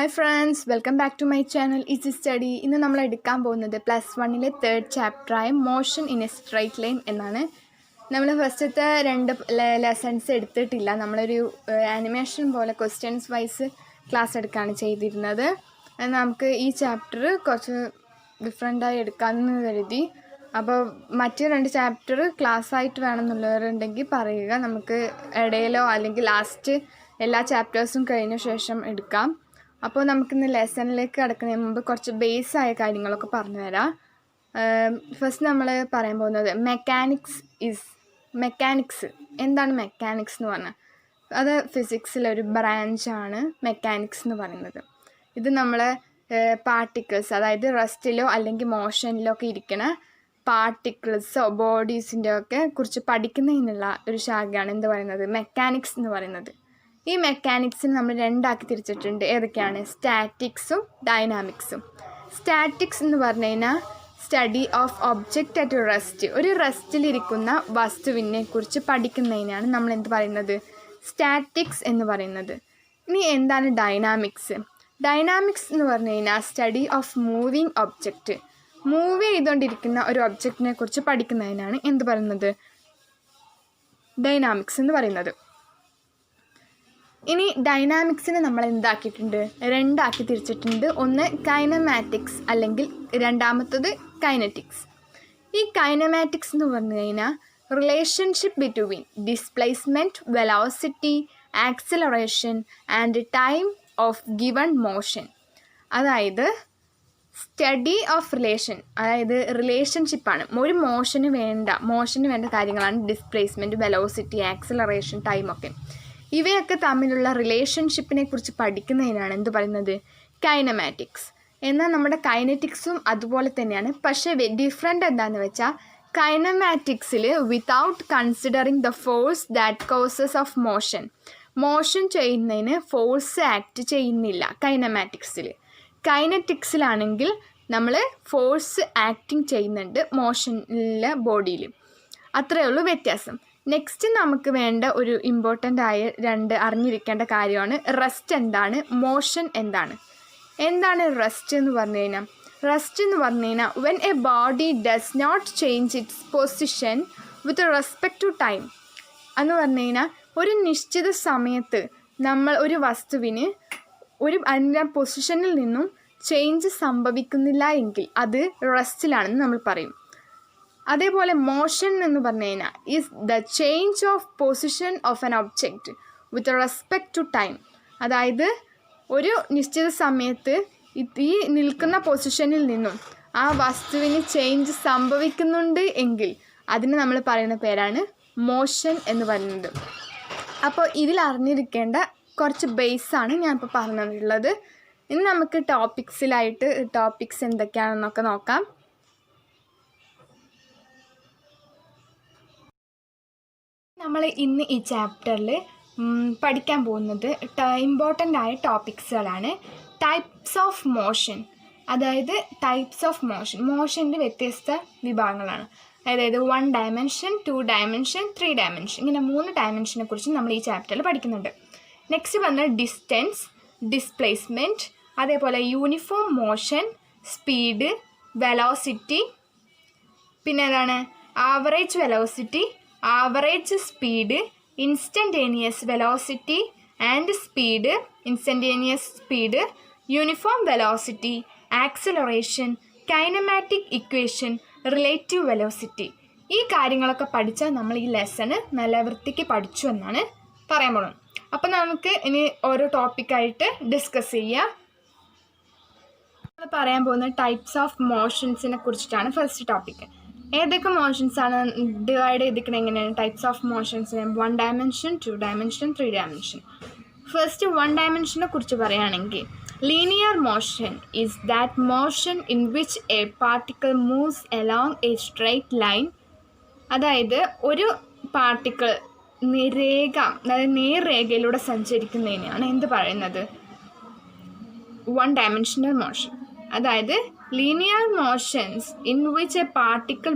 Hi friends, welcome back to my channel Easy Study. ഇന്ന് നമ്മൾ എടുക്കാൻ പോകുന്നത് +1 തേർഡ് ചാപ്റ്ററായ motion in a straight line എന്നാണ്. നമ്മൾ ഫസ്റ്റത്തെ 2 ലെസൺസ് എടുത്തിട്ടില്ല. നമ്മളൊരു ആനിമേഷൻ പോലെ ക്വസ്റ്റ്യൻസ് വൈസ് ക്ലാസ് എടുക്കുകയാണ് ചെയ്തിരുന്നത്. നമുക്ക് ഈ ചാപ്റ്റർ കുറച്ച് ഡിഫറെൻ്റായി എടുക്കാമെന്ന് കരുതി. അപ്പോൾ മറ്റ് 2 ചാപ്റ്റർ ക്ലാസ് ആയിട്ട് വേണമെന്നുള്ളവരുണ്ടെങ്കിൽ പറയുക. നമുക്ക് ഇടയിലോ അല്ലെങ്കിൽ ലാസ്റ്റ് എല്ലാ ചാപ്റ്റേഴ്സും കഴിഞ്ഞ ശേഷം എടുക്കാം. അപ്പോൾ നമുക്കിന്ന് ലെസണിലേക്ക് കടക്കുന്നതിന് മുമ്പ് കുറച്ച് ബേസായ കാര്യങ്ങളൊക്കെ പറഞ്ഞു തരാം. ഫസ്റ്റ് നമ്മൾ പറയാൻ പോകുന്നത് മെക്കാനിക്സ്. എന്താണ് മെക്കാനിക്സ് എന്ന് പറഞ്ഞാൽ? അത് ഫിസിക്സിലൊരു ബ്രാഞ്ചാണ് മെക്കാനിക്സ് എന്ന് പറയുന്നത്. ഇത് നമ്മൾ പാർട്ടിക്കിൾസ്, അതായത് റെസ്റ്റിലോ അല്ലെങ്കിൽ മോഷനിലോ ഒക്കെ ഇരിക്കുന്ന പാർട്ടിക്കിൾസോ ബോഡീസിൻ്റെ ഒക്കെ കുറിച്ച് പഠിക്കുന്നതിനുള്ള ഒരു ശാഖയാണ് എന്ത് പറയുന്നത്, മെക്കാനിക്സ് എന്ന് പറയുന്നത്. ഈ മെക്കാനിക്സിന് നമ്മൾ 2 ആക്കി തിരിച്ചിട്ടുണ്ട്. ഏതൊക്കെയാണ്? സ്റ്റാറ്റിക്സും ഡൈനാമിക്സും. സ്റ്റാറ്റിക്സ് എന്ന് പറഞ്ഞു കഴിഞ്ഞാൽ study of object at rest. ഒരു റെസ്റ്റിലിരിക്കുന്ന വസ്തുവിനെ കുറിച്ച് പഠിക്കുന്നതിനാണ് നമ്മൾ എന്ത് പറയുന്നത്, സ്റ്റാറ്റിക്സ് എന്ന് പറയുന്നത്. ഇനി എന്താണ് ഡൈനാമിക്സ്? ഡൈനാമിക്സ് എന്ന് പറഞ്ഞു കഴിഞ്ഞാൽ study of moving object. Move ചെയ്തുകൊണ്ടിരിക്കുന്ന ഒരു ഒബ്ജക്റ്റിനെ കുറിച്ച് പഠിക്കുന്നതിനാണ് എന്ത് പറയുന്നത്, ഡൈനാമിക്സ് എന്ന് പറയുന്നത്. ഇനി ഡൈനാമിക്സിനെ നമ്മൾ എന്താക്കിയിട്ടുണ്ട്, 2 ആക്കി തിരിച്ചിട്ടുണ്ട്. ഒന്ന് കൈനമാറ്റിക്സ് അല്ലെങ്കിൽ രണ്ടാമത്തത് കൈനറ്റിക്സ്. ഈ കൈനമാറ്റിക്സ് എന്ന് പറഞ്ഞു കഴിഞ്ഞാൽ relationship between displacement, velocity, acceleration and time of given motion. അതായത് സ്റ്റഡി ഓഫ് റിലേഷൻ, അതായത് റിലേഷൻഷിപ്പാണ്. ഒരു മോഷന് വേണ്ട കാര്യങ്ങളാണ് ഡിസ്പ്ലേസ്മെൻറ്റ്, വെലോസിറ്റി, ആക്സിലറേഷൻ, ടൈമൊക്കെ. ഇവയൊക്കെ തമ്മിലുള്ള റിലേഷൻഷിപ്പിനെ കുറിച്ച് പഠിക്കുന്നതിനാണ് എന്ത് പറയുന്നത്, കൈനമാറ്റിക്സ്. എന്നാൽ നമ്മുടെ കൈനറ്റിക്സും അതുപോലെ തന്നെയാണ്. പക്ഷേ ഡിഫറെൻ്റ് എന്താണെന്ന് വെച്ചാൽ കൈനമാറ്റിക്സിൽ without considering the force that causes of motion ചെയ്യുന്നതിന് ഫോഴ്സ് ആക്ട് ചെയ്യുന്നില്ല കൈനമാറ്റിക്സിൽ. കൈനറ്റിക്സിലാണെങ്കിൽ നമ്മൾ ഫോഴ്സ് ആക്ടിങ് ചെയ്യുന്നുണ്ട് മോഷനിലെ ബോഡിയിൽ. അത്രയേ ഉള്ളൂ വ്യത്യാസം. നെക്സ്റ്റ് നമുക്ക് വേണ്ട ഒരു ഇമ്പോർട്ടൻ്റ് ആയ 2 അറിഞ്ഞിരിക്കേണ്ട കാര്യമാണ് റെസ്റ്റ് എന്താണ്, മോഷൻ എന്താണ്. റെസ്റ്റ് എന്ന് പറഞ്ഞു കഴിഞ്ഞാൽ? റെസ്റ്റ് എന്ന് പറഞ്ഞു കഴിഞ്ഞാൽ when a body does not change its position with respect to time എന്ന് പറഞ്ഞു കഴിഞ്ഞാൽ ഒരു നിശ്ചിത സമയത്ത് നമ്മൾ ഒരു വസ്തുവിന് അതിൻ്റെ പൊസിഷനിൽ നിന്നും ചേഞ്ച് സംഭവിക്കുന്നില്ല എങ്കിൽ അത് റെസ്റ്റിലാണെന്ന് നമ്മൾ പറയും. അതേപോലെ മോഷൻ എന്ന് പറഞ്ഞു കഴിഞ്ഞാൽ is the change of position of an object with respect to time. അതായത് ഒരു നിശ്ചിത സമയത്ത് ഈ നിൽക്കുന്ന പൊസിഷനിൽ നിന്നും ആ വസ്തുവിന് ചേഞ്ച് സംഭവിക്കുന്നുണ്ട് എങ്കിൽ അതിന് നമ്മൾ പറയുന്ന പേരാണ് മോഷൻ എന്ന് പറയുന്നത്. അപ്പോൾ ഇതിൽ അറിഞ്ഞിരിക്കേണ്ട കുറച്ച് ബേസാണ് ഞാനിപ്പോൾ പറഞ്ഞിട്ടുള്ളത്. ഇനി നമുക്ക് ടോപ്പിക്സ് എന്തൊക്കെയാണെന്നൊക്കെ നോക്കാം. നമ്മൾ ഇന്ന് ഈ ചാപ്റ്ററിൽ പഠിക്കാൻ പോകുന്നത് ഇമ്പോർട്ടൻ്റ് ആയ ടോപ്പിക്സുകളാണ്. ടൈപ്സ് ഓഫ് മോഷൻ, അതായത് മോഷൻ്റെ വ്യത്യസ്ത വിഭാഗങ്ങളാണ്. അതായത് 1 ഡയമെൻഷൻ, 2 ഡയമെൻഷൻ, 3 ഡയമെൻഷൻ, ഇങ്ങനെ 3 ഡയമെൻഷനെ കുറിച്ച് നമ്മൾ ഈ ചാപ്റ്ററിൽ പഠിക്കുന്നുണ്ട്. നെക്സ്റ്റ് പറഞ്ഞാൽ ഡിസ്റ്റൻസ്, ഡിസ്പ്ലേസ്മെൻറ്റ്, അതേപോലെ യൂണിഫോം മോഷൻ, സ്പീഡ്, വെലോസിറ്റി, പിന്നെ ഏതാണ് average velocity, average speed, instantaneous velocity and speed, instantaneous speed, uniform velocity, acceleration, kinematic equation, relative velocity. ഈ കാര്യങ്ങളൊക്കെ പഠിച്ചാൽ നമ്മൾ ഈ ലെസണ് നല്ല വൃത്തിക്ക് പഠിച്ചു എന്നാണ് പറയാൻ പോകുന്നത്. അപ്പോൾ നമുക്ക് ഇനി ഓരോ ടോപ്പിക്കായിട്ട് ഡിസ്കസ് ചെയ്യാം. നമ്മൾ പറയാൻ പോകുന്ന ടൈപ്സ് ഓഫ് മോഷൻസിനെ കുറിച്ചിട്ടാണ് ഫസ്റ്റ് ടോപ്പിക്ക്. ഏതൊക്കെ മോഷൻസാണ് ഡിവൈഡ് ചെയ്തിരിക്കുന്നത്, എങ്ങനെയാണ് ടൈപ്സ് ഓഫ് മോഷൻസിന്? 1 ഡയമെൻഷൻ, 2 ഡയമെൻഷൻ, 3 ഡയമെൻഷൻ. ഫസ്റ്റ് 1 ഡയമെൻഷനെ കുറിച്ച് പറയുകയാണെങ്കിൽ linear motion is that motion in which a particle moves along a straight line. അതായത് ഒരു പാർട്ടിക്കിൾ നേർരേഖയിലൂടെ സഞ്ചരിക്കുന്നതിനാണ് എന്ത് പറയുന്നത്, 1 ഡയമെൻഷണൽ മോഷൻ. അതായത് linear motions in which a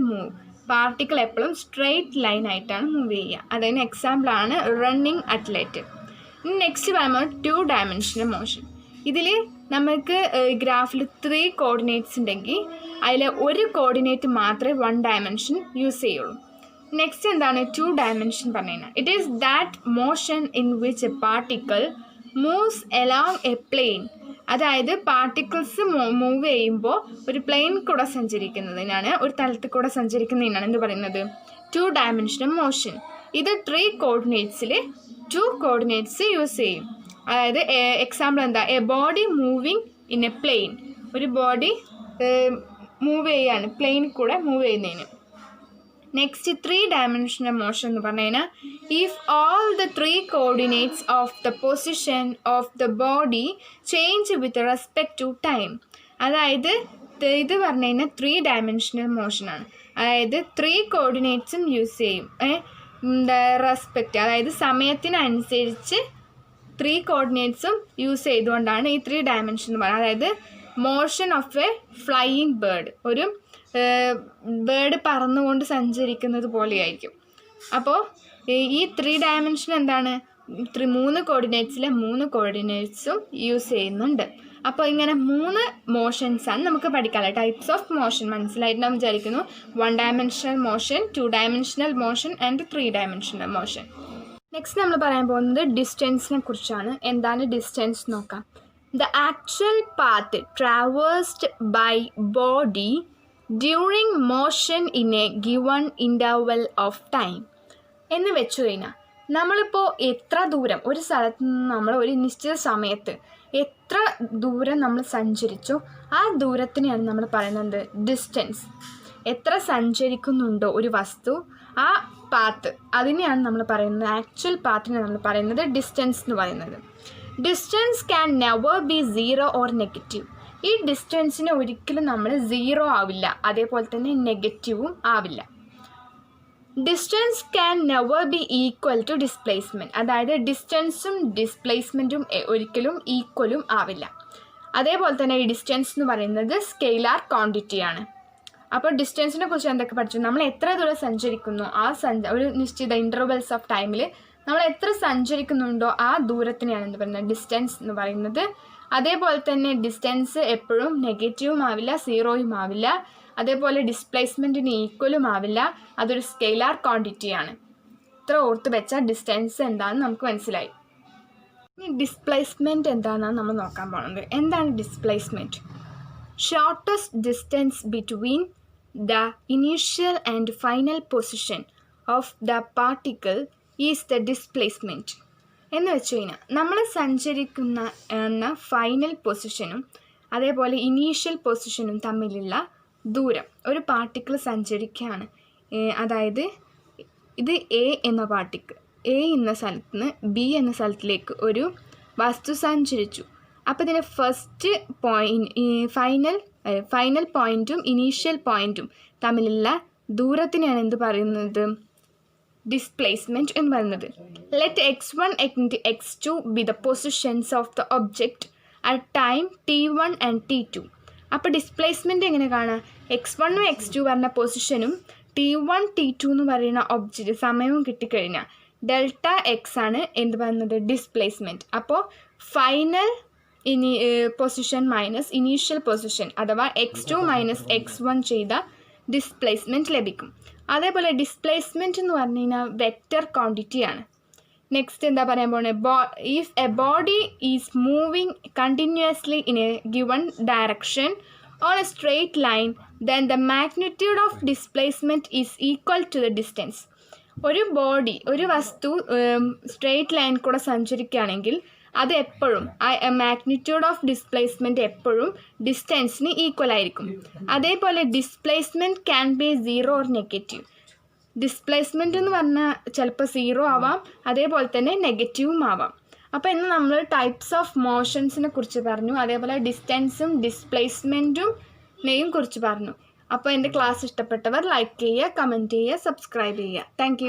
particle എപ്പോഴും സ്ട്രെയിറ്റ് ലൈൻ ആയിട്ടാണ് മൂവ് ചെയ്യുക. അതിന് എക്സാമ്പിളാണ് റണ്ണിങ് അത്ലറ്റ്. നെക്സ്റ്റ് പറയുമ്പോൾ 2 ഡയമെൻഷണൽ മോഷൻ. ഇതിൽ നമുക്ക് ഗ്രാഫിൽ 3 കോർഡിനേറ്റ്സ് ഉണ്ടെങ്കിൽ അതിൽ ഒരു കോർഡിനേറ്റ് മാത്രമേ 1 ഡയമെൻഷൻ യൂസ് ചെയ്യുള്ളൂ. നെക്സ്റ്റ് എന്താണ് 2 ഡയമെൻഷൻ പറഞ്ഞു കഴിഞ്ഞാൽ it is that motion in which a particle moves along a plane. അതായത് പാർട്ടിക്കിൾസ് മൂവ് ചെയ്യുമ്പോൾ ഒരു പ്ലെയിൻ കൂടെ സഞ്ചരിക്കുന്നതിനാണ്, ഒരു തലത്തിൽ കൂടെ സഞ്ചരിക്കുന്നതിനാണ് എന്ത് പറയുന്നത് 2 ഡയമെൻഷണൽ മോഷൻ. ഇത് 3 കോർഡിനേറ്റ്സിൽ 2 കോർഡിനേറ്റ്സ് യൂസ് ചെയ്യും. അതായത് എക്സാമ്പിൾ എന്താ, a body moving in a plane. ഒരു ബോഡി മൂവ് ചെയ്യാണ്, പ്ലെയിൻ കൂടെ മൂവ് ചെയ്യുന്നതിന്. നെക്സ്റ്റ് 3 ഡയമെൻഷണൽ മോഷൻ എന്ന് പറഞ്ഞു കഴിഞ്ഞാൽ if all the 3 coordinates of the position of the body change with respect to time. അതായത് ഇത് പറഞ്ഞു കഴിഞ്ഞാൽ 3 ഡയമെൻഷണൽ മോഷനാണ്. അതായത് 3 കോർഡിനേറ്റ്സും യൂസ് ചെയ്യും റെസ്പെക്റ്റ്, അതായത് സമയത്തിനനുസരിച്ച് 3 കോർഡിനേറ്റ്സും യൂസ് ചെയ്തുകൊണ്ടാണ് ഈ 3 ഡയമെൻഷൻ എന്ന് പറയുന്നത്. അതായത് motion of A flying bird, ഒരു ബേർഡ് പറന്നുകൊണ്ട് സഞ്ചരിക്കുന്നത് പോലെയായിരിക്കും. അപ്പോൾ ഈ 3 ഡയമെൻഷൻ എന്താണ് 3 കോർഡിനേറ്റ്സിലെ 3 കോർഡിനേറ്റ്സും യൂസ് ചെയ്യുന്നുണ്ട്. അപ്പോൾ ഇങ്ങനെ 3 മോഷൻസാണ് നമുക്ക് പഠിക്കാനുള്ളത്. ടൈപ്സ് ഓഫ് മോഷൻ മനസ്സിലായിട്ട് നാം വിചാരിക്കുന്നു. 1 dimensional motion, 2 dimensional motion and 3 dimensional motion. Next നമ്മൾ പറയാൻ പോകുന്നത് ഡിസ്റ്റൻസിനെ കുറിച്ചാണ്. എന്താണ് ഡിസ്റ്റൻസ് നോക്കാം. The actual path traversed by body during motion in a given interval of time എന്ന് വെച്ചു കഴിഞ്ഞാൽ നമ്മളിപ്പോൾ എത്ര ദൂരം ഒരു സ്ഥലത്ത് നിന്ന് നമ്മൾ ഒരു നിശ്ചിത സമയത്ത് എത്ര ദൂരം നമ്മൾ സഞ്ചരിച്ചോ ആ ദൂരത്തിനെയാണ് നമ്മൾ പറയുന്നത് ഡിസ്റ്റൻസ്. എത്ര സഞ്ചരിക്കുന്നുണ്ടോ ഒരു വസ്തു, ആ പാത്ത്, അതിനെയാണ് നമ്മൾ പറയുന്നത്, ആക്ച്വൽ പാത്തിനെ നമ്മൾ പറയുന്നത് ഡിസ്റ്റൻസ് എന്ന് പറയുന്നത്. Distance can never B 0 or negative. ഈ ഡിസ്റ്റൻസിന് ഒരിക്കലും നമ്മൾ 0 ആവില്ല, അതേപോലെ തന്നെ നെഗറ്റീവും ആവില്ല. Distance can never be equal to displacement. അതായത് ഡിസ്റ്റൻസും ഡിസ്പ്ലേസ്മെൻറ്റും ഒരിക്കലും ഈക്വലും ആവില്ല. അതേപോലെ തന്നെ ഈ ഡിസ്റ്റൻസ് എന്ന് പറയുന്നത് സ്കെയിലാർ ക്വാണ്ടിറ്റിയാണ്. അപ്പോൾ ഡിസ്റ്റൻസിനെ കുറിച്ച് എന്തൊക്കെ പഠിച്ചു? നമ്മൾ എത്ര ദൂരം സഞ്ചരിക്കുന്നു, ഒരു നിശ്ചിത ഇൻ്റർവെൽസ് ഓഫ് ടൈമിൽ നമ്മൾ എത്ര സഞ്ചരിക്കുന്നുണ്ടോ ആ ദൂരത്തിനെയാണ് എന്ത് പറയുന്നത് ഡിസ്റ്റൻസ് എന്ന് പറയുന്നത്. അതേപോലെ തന്നെ ഡിസ്റ്റൻസ് എപ്പോഴും നെഗറ്റീവും ആവില്ല, 0യും ആവില്ല. അതേപോലെ ഡിസ്പ്ലേസ്മെൻറ്റിന് ഈക്വലും ആവില്ല. അതൊരു സ്കെയിലാർ ക്വാണ്ടിറ്റിയാണ്. ഇത്ര ഓർത്ത് വെച്ചാൽ ഡിസ്റ്റൻസ് എന്താണെന്ന് നമുക്ക് മനസ്സിലായി. ഇനി ഡിസ്പ്ലേസ്മെൻറ്റ് എന്താണെന്നാണ് നമ്മൾ നോക്കാൻ പോകുന്നത്. എന്താണ് displacement? Shortest distance between the initial and final position of the particle is the displacement. എന്ന് വെച്ച് കഴിഞ്ഞാൽ നമ്മൾ സഞ്ചരിക്കുന്ന ഫൈനൽ പൊസിഷനും അതേപോലെ ഇനീഷ്യൽ പൊസിഷനും തമ്മിലുള്ള ദൂരം. ഒരു പാർട്ടിക്കിൾ സഞ്ചരിക്കുകയാണ്, അതായത് ഇത് എ എന്ന പാർട്ടിക്കിൾ എ എന്ന സ്ഥലത്ത് നിന്ന് ബി എന്ന സ്ഥലത്തിലേക്ക് ഒരു വസ്തു സഞ്ചരിച്ചു. അപ്പോൾ ഇതിൻ്റെ ഫസ്റ്റ് ഫൈനൽ പോയിൻറ്റും ഇനീഷ്യൽ പോയിൻറ്റും തമ്മിലുള്ള ദൂരത്തിനെയാണ് എന്ത് പറയുന്നത് ഡിസ്പ്ലേസ്മെൻറ്റ് എന്ന് പറയുന്നത്. Let x1 and x2 B the positions of the object at time t1 and t2. അപ്പോൾ ഡിസ്പ്ലേസ്മെൻറ്റ് എങ്ങനെ കാണാം? x1ഉം x2 പറഞ്ഞ പൊസിഷനും t1 t2 എന്ന് പറയുന്ന ഒബ്ജക്റ്റ് സമയവും കിട്ടിക്കഴിഞ്ഞാൽ ഡെൽറ്റ എക്സ് ആണ് എന്ത് പറയുന്നത് ഡിസ്പ്ലേസ്മെൻറ്റ്. അപ്പോൾ final position minus initial position അഥവാ x2 മൈനസ് x1 ചെയ്ത ഡിസ്പ്ലേസ്മെൻറ്റ് ലഭിക്കും. അതേപോലെ ഡിസ്പ്ലേസ്മെൻറ്റ് എന്ന് പറഞ്ഞു കഴിഞ്ഞാൽ വെക്റ്റർ ക്വാണ്ടിറ്റിയാണ്. നെക്സ്റ്റ് എന്താ പറയാൻ പോകുന്നത്? If a body is moving continuously in a given direction on a straight line then the magnitude of displacement is equal to the distance. ഒരു വസ്തു സ്ട്രെയിറ്റ് ലൈൻ കൂടെ സഞ്ചരിക്കുകയാണെങ്കിൽ അത് എപ്പോഴും മാഗ്നിറ്റ്യൂഡ് ഓഫ് ഡിസ്പ്ലേസ്മെൻറ്റ് എപ്പോഴും ഡിസ്റ്റൻസിന് equal ആയിരിക്കും. അതേപോലെ displacement can be 0 or negative. Displacement എന്ന് പറഞ്ഞാൽ ചിലപ്പോൾ 0 ആവാം, അതേപോലെ തന്നെ നെഗറ്റീവും ആവാം. അപ്പോൾ ഇന്ന് നമ്മൾ ടൈപ്സ് ഓഫ് മോഷൻസിനെ കുറിച്ച് പറഞ്ഞു, അതേപോലെ ഡിസ്റ്റൻസും ഡിസ്പ്ലേസ്മെൻറ്റും കുറിച്ച് പറഞ്ഞു. അപ്പോൾ എൻ്റെ ക്ലാസ് ഇഷ്ടപ്പെട്ടവർ ലൈക്ക് ചെയ്യുക, കമൻറ്റ് ചെയ്യുക, സബ്സ്ക്രൈബ് ചെയ്യുക. താങ്ക്